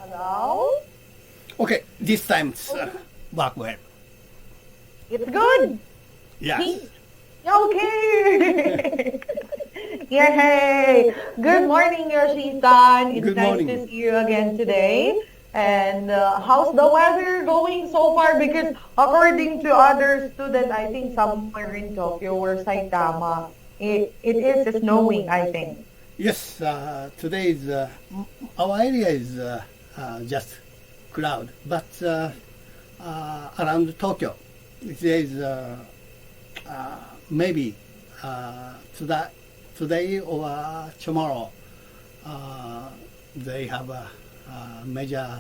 Hello? Okay, this time it's work well. It's good. Yes. Okay. Yay. Good morning, Yoshi-san. It's Good nice morning. to see you again today. And how's the weather going so far? Because according to other students, I think somewhere in Tokyo or Saitama, it is snowing, I think. Yes, today is our area is just cloud, but around Tokyo, there is maybe today or tomorrow they have a major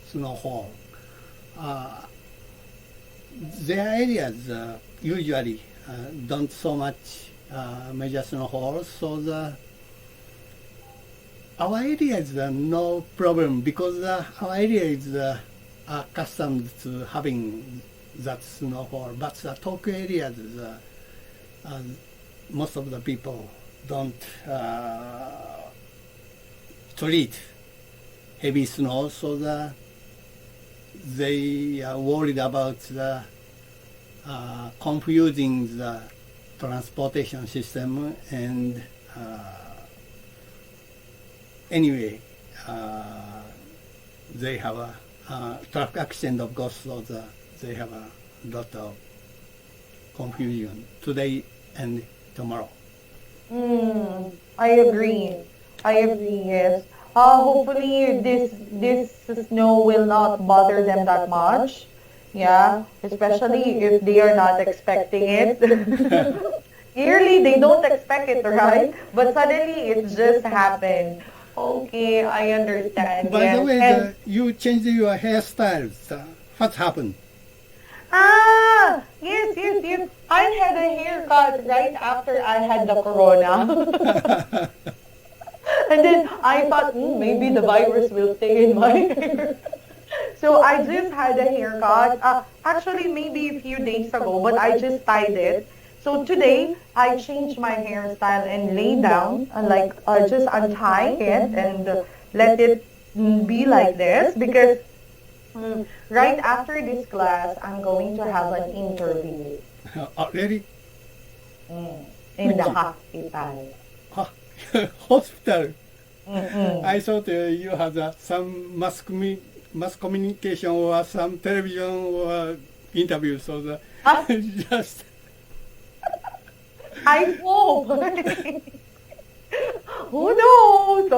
snowfall. Their areas usually don't so much major snowfall, so our area is no problem because our area is accustomed to having that snowfall. But the Tokyo areas, most of the people don't treat heavy snow, so they are worried about the confusing the transportation system and anyway, they have a traffic accident, of course, so they have a lot of confusion today and tomorrow. I agree. Yes. Hopefully this snow will not bother them that much. Yeah, especially if they are not expecting it. Yearly, they don't expect it, right? But suddenly it just happened. Okay, I understand. By Yes. the way, And you changed your hairstyles. What happened? yes. I had a haircut right after I had the corona. And then I thought, maybe the virus will stay in my hair. So I just had a haircut. Actually, maybe a few days ago, but I just tied it. So today, I changed my hairstyle and lay down, just untie it and let it be like this because right after this class, I'm going to have an interview Really? in the hospital. Hospital. Mm-mm. I thought you had some mass communication or some television or interview, so Ah. just I hope. Who knows?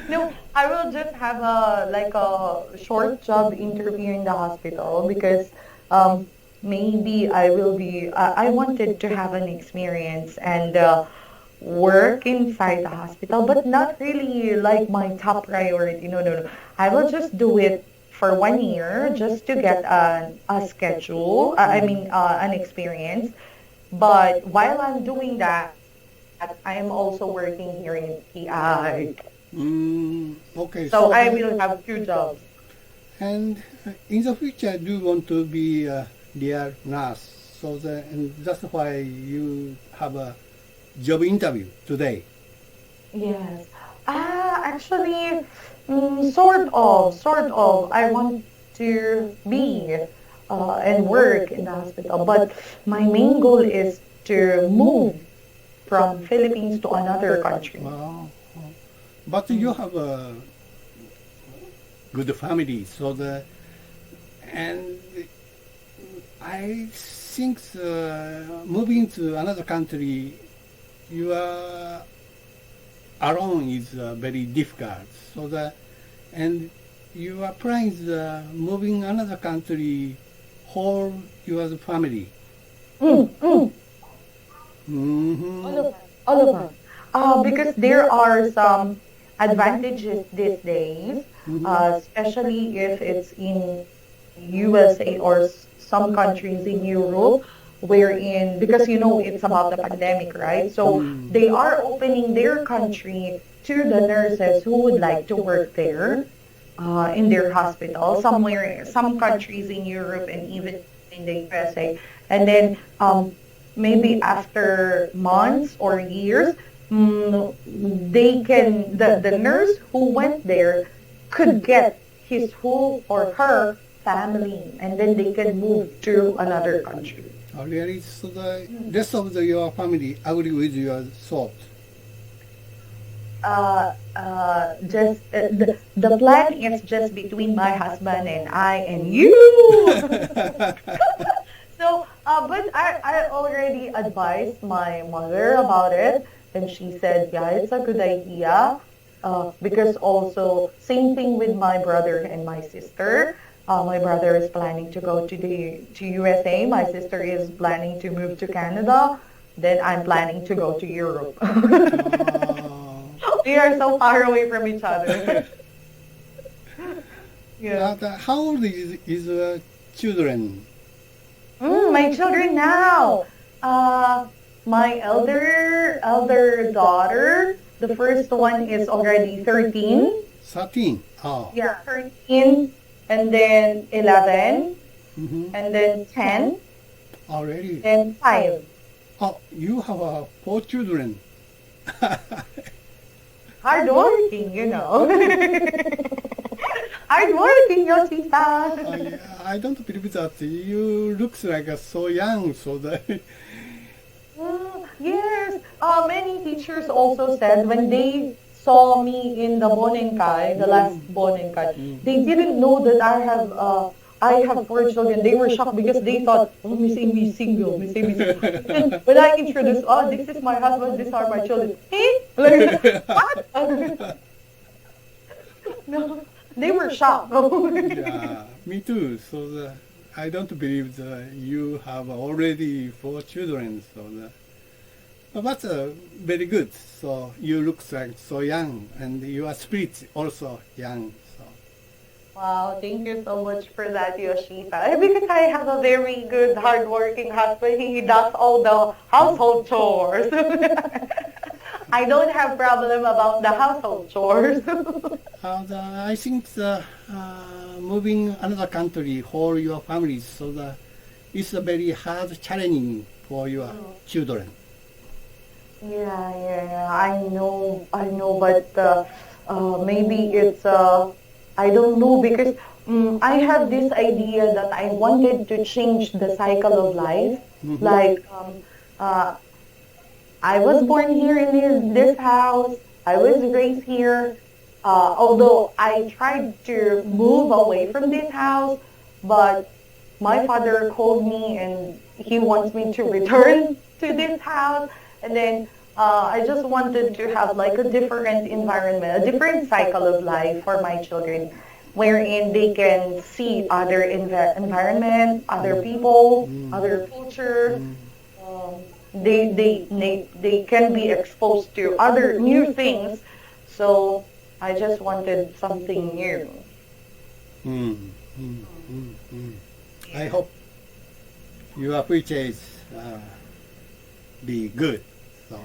No, I will just have a short job interview in the hospital because maybe I will be. I wanted to have an experience and work inside the hospital, but not really like my top priority. No. I will just do it for 1 year just to get a schedule. An experience. But while I'm doing that, I am also working here in PI. okay. So I will have 2 jobs. And in the future, do you want to be a real nurse? And that's why you have a job interview today. Yes. Actually, sort of. I want to be and work in the hospital, but my main goal is to move from Philippines to another country. Wow. But you have a good family, and I think moving to another country, you are alone is very difficult. And you are planning moving another country, whole your family. Mm-hmm. All of us. Because there are some advantages these days, especially if it's in USA or some countries in Europe, wherein, because it's about the pandemic, right? So they are opening their country to the nurses who would like to work there in their hospital, some countries in Europe and even in the USA. And then maybe after months or years, the nurse who went there could get his whole or her family, and then they can move to another country. Oh, really? So the rest of your family agree with your thought? The plan is just between my husband and I and you. So, but I already advised my mother about it, and she said, yeah, it's a good idea. Because also, same thing with my brother and my sister. My brother is planning to go to USA. My sister is planning to move to Canada. Then I'm planning to go to Europe. We are so far away from each other. Yeah. How old is children? My children now. My elder daughter, the first one is already 13. 13. Oh. Yeah, 13, and then 11, and then 10, Already. then 5. Oh, you have 4 children. Hardworking, you know. Hardworking, Yoshi-san. I don't believe that you look like so young, so that Yes, many teachers also said when they saw me in the Bonenkai, the last Bonenkai, they didn't know that I have 4 children. They were shocked because they thought, oh, Miss Amy is single, Miss Amy is single. And when I introduced, oh, this is my husband, these are my children. Hey? Like, what? No, they were shocked. yeah, me too. So I don't believe that you have already 4 children. So but very good. So you look like so young, and your spirit also young. So. Wow, thank you so much for that, Yoshita. Because I have a very good, hardworking husband. He does all the household chores. I don't have problem about the household chores. I think moving another country for your family, so it's a very hard challenging for your children. Yeah, I know, but maybe it's, I don't know, because I have this idea that I wanted to change the cycle of life. Like, I was born here in this house, I was raised here, although I tried to move away from this house, but my father called me and he wants me to return to this house. And then I just wanted to have like a different environment, a different cycle of life for my children, wherein they can see other environment, other people, other culture. They can be exposed to other new things. So I just wanted something new. I hope your future is be good. So.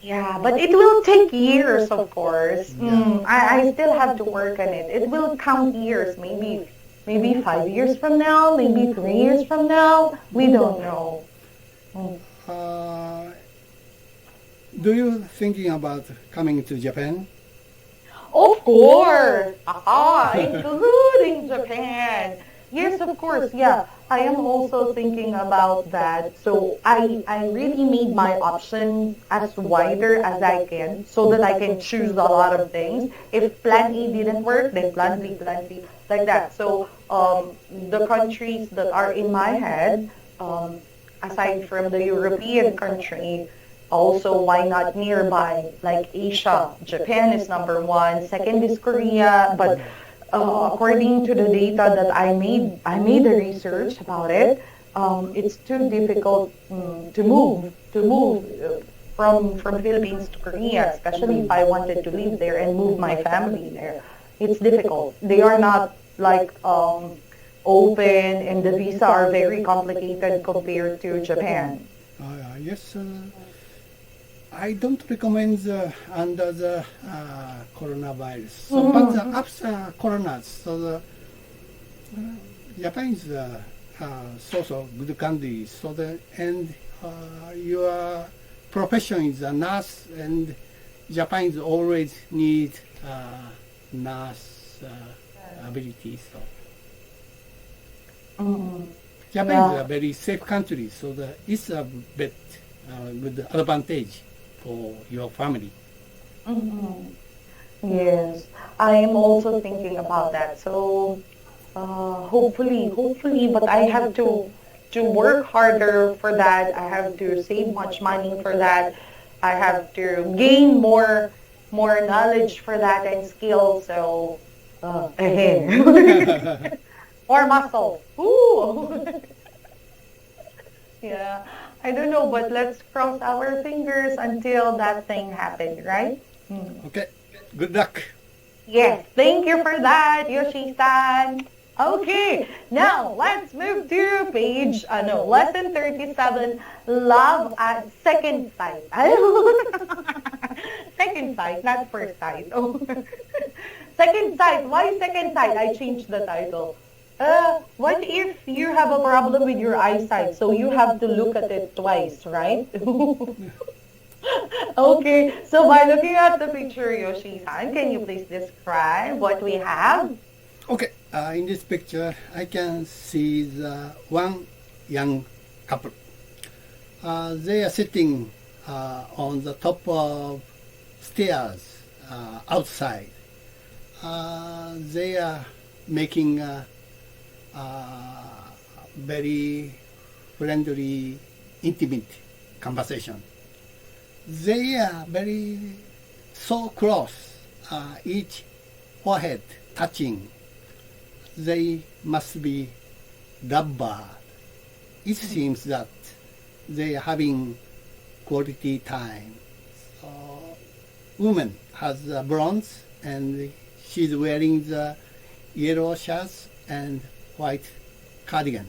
Yeah, but it will take years, of course. I still have to work on it. It will count years, maybe 5 years from now, maybe 3 years from now. We don't know. Do you thinking about coming to Japan? Of course. Including Japan. Yes, of course. Yeah, I am also thinking about that. So I really made my option as wider as I can so that I can choose a lot of things. If plan A didn't work, then plan B, like that. So the countries that are in my head, aside from the European country, also why not nearby, like Asia. Japan is number 1, second is Korea, but according to the data that I made a research about it. It's too difficult to move from Philippines to Korea, especially if I wanted to live there and move my family there. It's difficult. They are not like open, and the visa are very complicated compared to Japan. Yes. I don't recommend under the coronavirus. So, but after corona, so Japan is so good country. So and your profession is a nurse, and Japan is always need nurse. ability. So Mm. Japan Yeah. is a very safe country, so it's a bit good advantage for your family. Mhm. Yes, I'm also thinking about that. So, hopefully, but I have to work harder for that. I have to save much money for that. I have to gain more knowledge for that and skills. So, more muscle. Ooh. Yeah, I don't know, but let's cross our fingers until that thing happened, right? Mm. Okay, good luck. Yes, thank you for that, Yoshi-san. Okay, now let's move to page, no, lesson 37, love at second sight. Second sight, not first sight. Oh. Second sight, why second sight? I changed the title. What if you have a problem with your eyesight, so you have to look at it twice, right? Okay, so by looking at the picture, Yoshi-san, can you please describe what we have? Okay, in this picture, I can see the one young couple. They are sitting on the top of stairs outside. They are making a very friendly, intimate conversation. They are very so close, each forehead touching. They must be lovers. It seems that they are having quality time. So, woman has bronze and she's wearing the yellow shirts and white cardigan.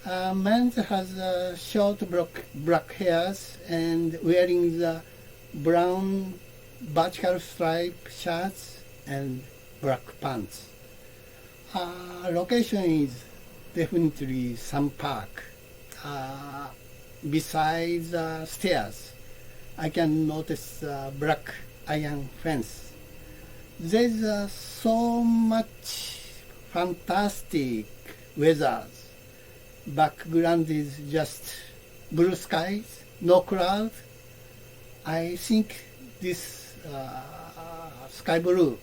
Man has short black hairs and wearing the brown vertical stripe shirts and black pants. Location is definitely some park. Besides the stairs, I can notice a black iron fence. There's so much fantastic weather. Background is just blue skies, no clouds. I think this sky blue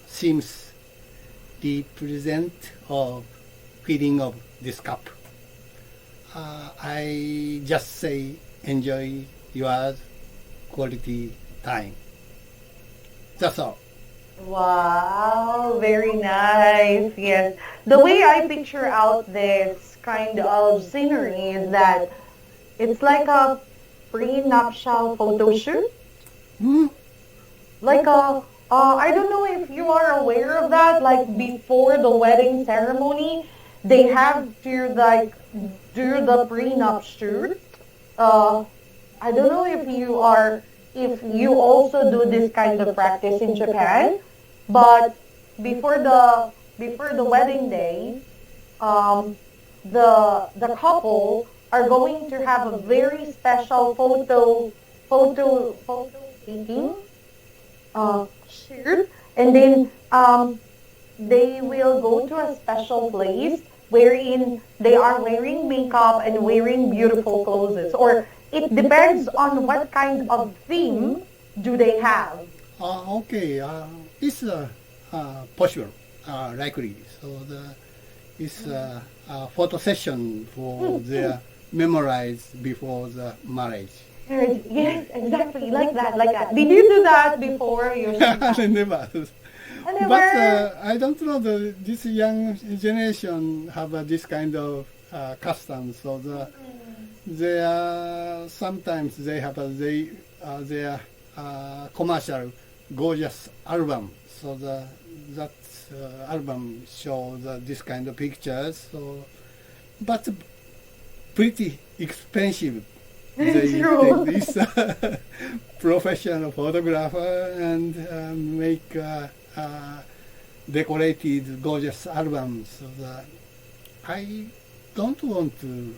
seems represent of feeling of this cup. I just say enjoy your quality time. That's all. Wow, very nice. Yes. The way I picture out this kind of scenery is that it's like a pre-nuptial photo shoot. Hmm? Like I don't know if you are aware of that, like before the wedding ceremony, they have to like do the prenup shoot. Uh, I don't know if you also do this kind of practice in Japan, but before the wedding day, um, the couple are going to have a very special photo taking shoot, and then they will go to a special place wherein they are wearing makeup and wearing beautiful clothes, or it depends on what kind of theme do they have. Okay, it's possible, likely. So it's a photo session for their memorize before the marriage. Yes, exactly, like that, like that. Did you do that before, I never. Never. But I don't know this young generation have this kind of custom. So they are sometimes they have their commercial gorgeous album. So that album shows this kind of pictures. So, but pretty expensive. They True. take this professional photographer and make decorated gorgeous albums. So I don't want to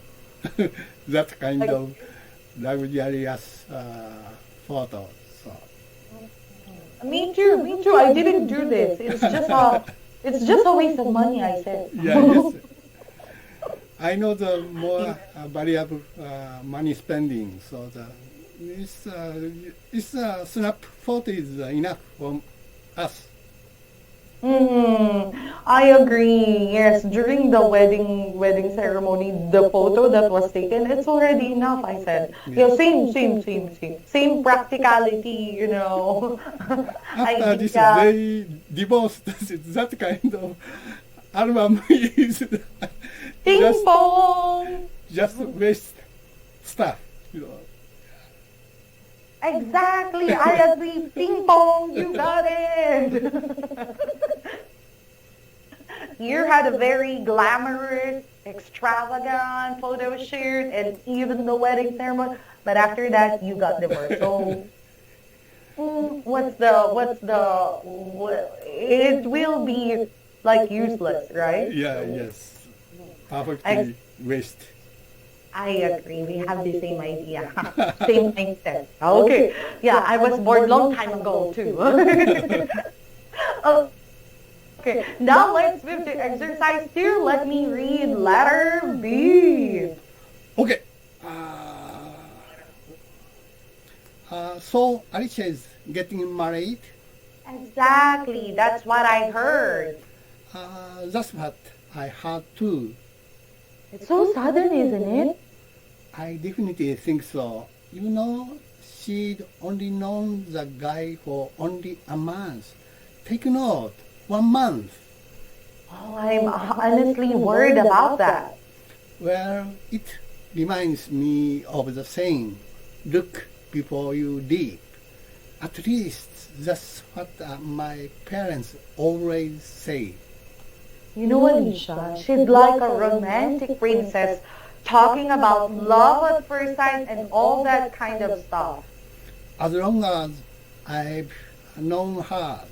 that kind of luxurious photos. So. Me too, me too. I didn't do this. It's just a waste of money, I said. Yeah, yes. I know the more variable money spending, so it's snap photo is enough for us. I agree. Yes, during the wedding ceremony, the photo that was taken, it's already enough, I said. Yeah, same practicality, you know. After this, they divorced. That kind of album is Ping pong. just waste stuff, you know. Exactly, I agree. Ping pong, you got it. You had a very glamorous, extravagant photo shoot and even the wedding ceremony, but after that you got divorced. So it will be like useless, right? Yeah, yes. Perfectly waste. I agree. We have the same idea. Same mindset. Okay. Yeah, I was born long time ago too. Okay. Now let's move to exercise 2. Let me read letter B. Okay. So Alicia is getting married. Exactly. That's what I heard. That's what I heard too. It's so sudden, isn't it? I definitely think so. You know, she'd only known the guy for only a month. Take note, 1 month. Oh, I'm honestly worried about that. Well, it reminds me of the saying, look before you leap. At least that's what my parents always say. You know, Alicia, she's like a romantic princess talking about love at first sight and all that kind of stuff. As long as I've known her,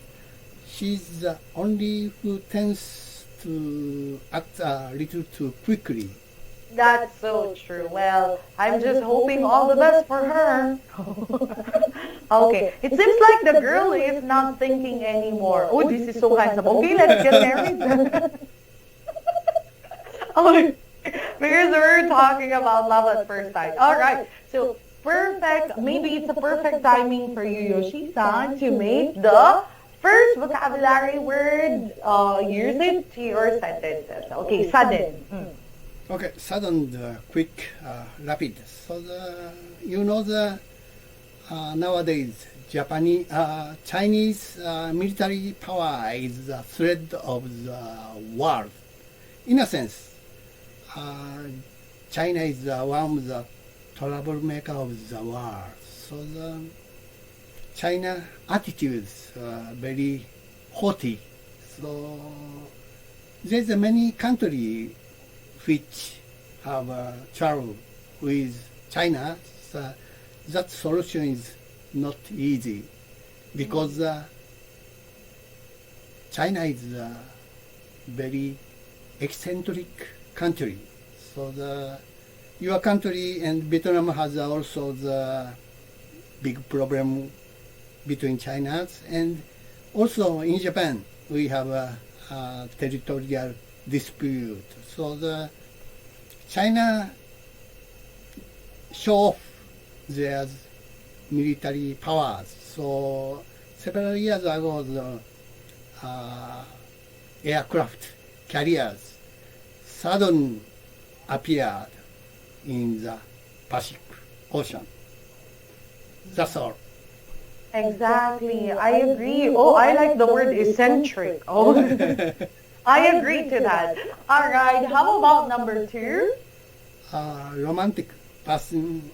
she's the only who tends to act a little too quickly. That's so true. Well, I'm just hoping all the best for her. Okay, it seems like the girl is not thinking anymore. Oh, this is so handsome. Okay, let's get married. Okay, because we're talking about love at first sight. All right, so perfect. Maybe it's a perfect timing for you, Yoshi-san, to make the first vocabulary word usage to your sentences. Okay, sudden. Okay, sudden, quick, rapid. So nowadays Chinese military power is the thread of the world. In a sense, China is one of the troublemaker of the world. So the China attitudes are very haughty. So there's many countries which have trouble with China. So that solution is not easy because China is a very eccentric country. So your country and Vietnam has also the big problem between China, and also in Japan we have a territorial dispute. So the China show off their military powers. So several years ago, the aircraft carriers suddenly appeared in the Pacific Ocean. That's all. Exactly, I agree. Oh, I like the word eccentric. Oh, I agree to that. All right, how about number 2? Romantic person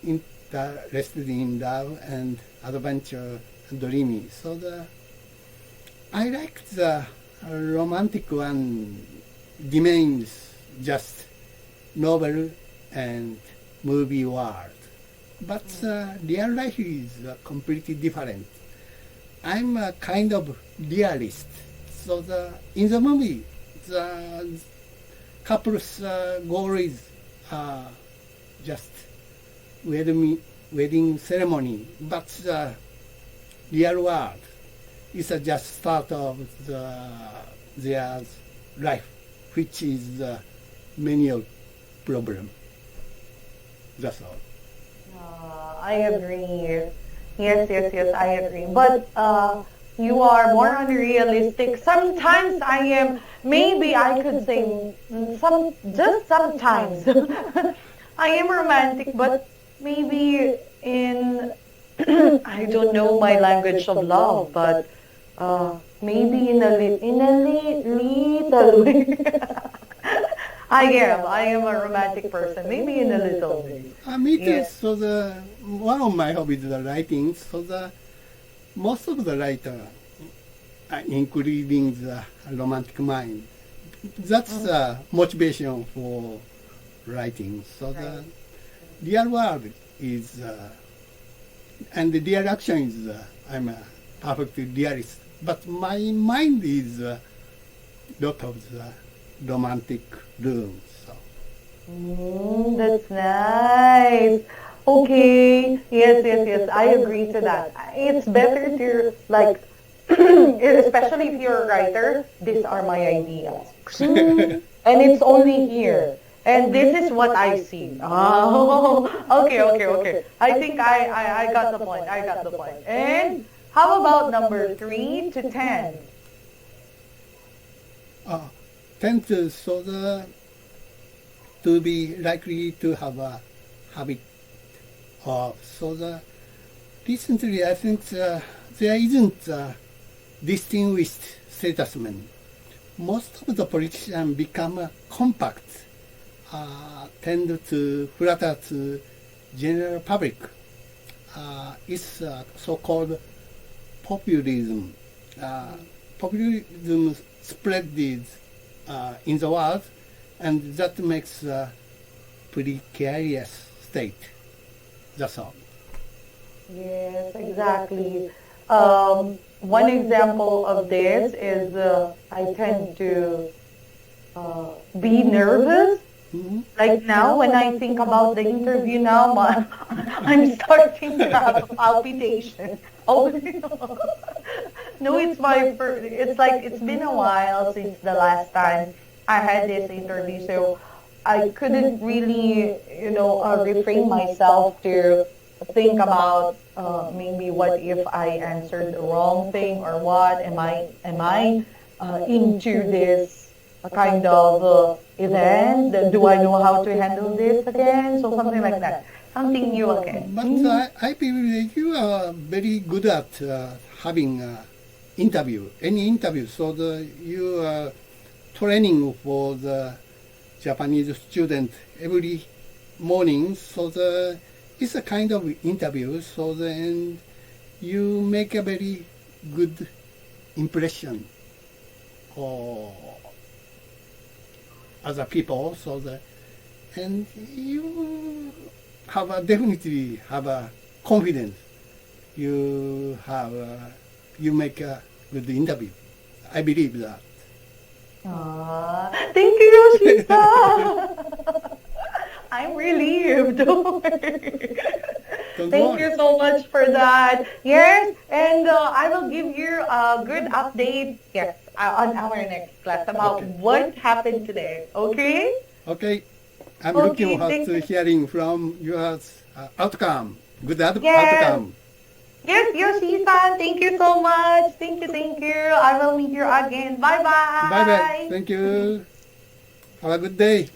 interested in love and adventure, dreamy. So I like the romantic one remains just novel and movie world. But real life is completely different. I'm a kind of realist. So in the movie, the couple's goal is just wedding ceremony. But real world. It's just start of their life, which is the manual problem. That's all. I agree. Yes, I agree. But you are more unrealistic. Sometimes I am, maybe I could say, just sometimes. I am romantic, but maybe in, I don't know my language of love, but maybe in a little way. I am a romantic person, maybe in a little way. Me too. Yes. So one of my hobbies is the writing. So most of the writer, including the romantic mind, that's the motivation for writing. So the real world is, and the real action is, I'm a perfect realist. But my mind is lot of the romantic room. So. That's nice. Okay. Yes. I agree to that. It's better to, like, especially if you're a writer, these are my ideas. And it's only here. And this is what I see. Oh, okay. I think I got the point. And how about number 3 to 10? 10 to be likely to have a habit of. Recently I think there isn't a distinguished statesman. Most of the politicians become compact, tend to flatter to general public. It's so-called populism. Populism spreads in the world, and that makes a precarious state. That's all. Yes, exactly. One example of this is I tend to be nervous. Mm-hmm. Like now, when I think about the interview now, I'm starting to have palpitation. Oh, no, it's my first. It's like it's been a while since the last time I had this interview, so I couldn't really, refrain myself to think about maybe what if I answered the wrong thing or what. Am I into this kind of event? Do I know how to handle this again? So something like that. Something new again. But I believe that you are very good at having interview, any interview. So you are training for the Japanese student every morning. So it's a kind of interview. So then you make a very good impression for other people. And you definitely have a confidence. You make a good interview. I believe that. Thank you, Yoshita. I'm relieved. Thank you so much for that. Yes, and I will give you a good update. Yes, on our next class about what happened today. Okay? Okay. I'm looking forward to hearing from your outcome. Good outcome. Yes, Yoshi-san, thank you so much. Thank you. I will meet you again. Bye-bye. Bye-bye. Thank you. Have a good day.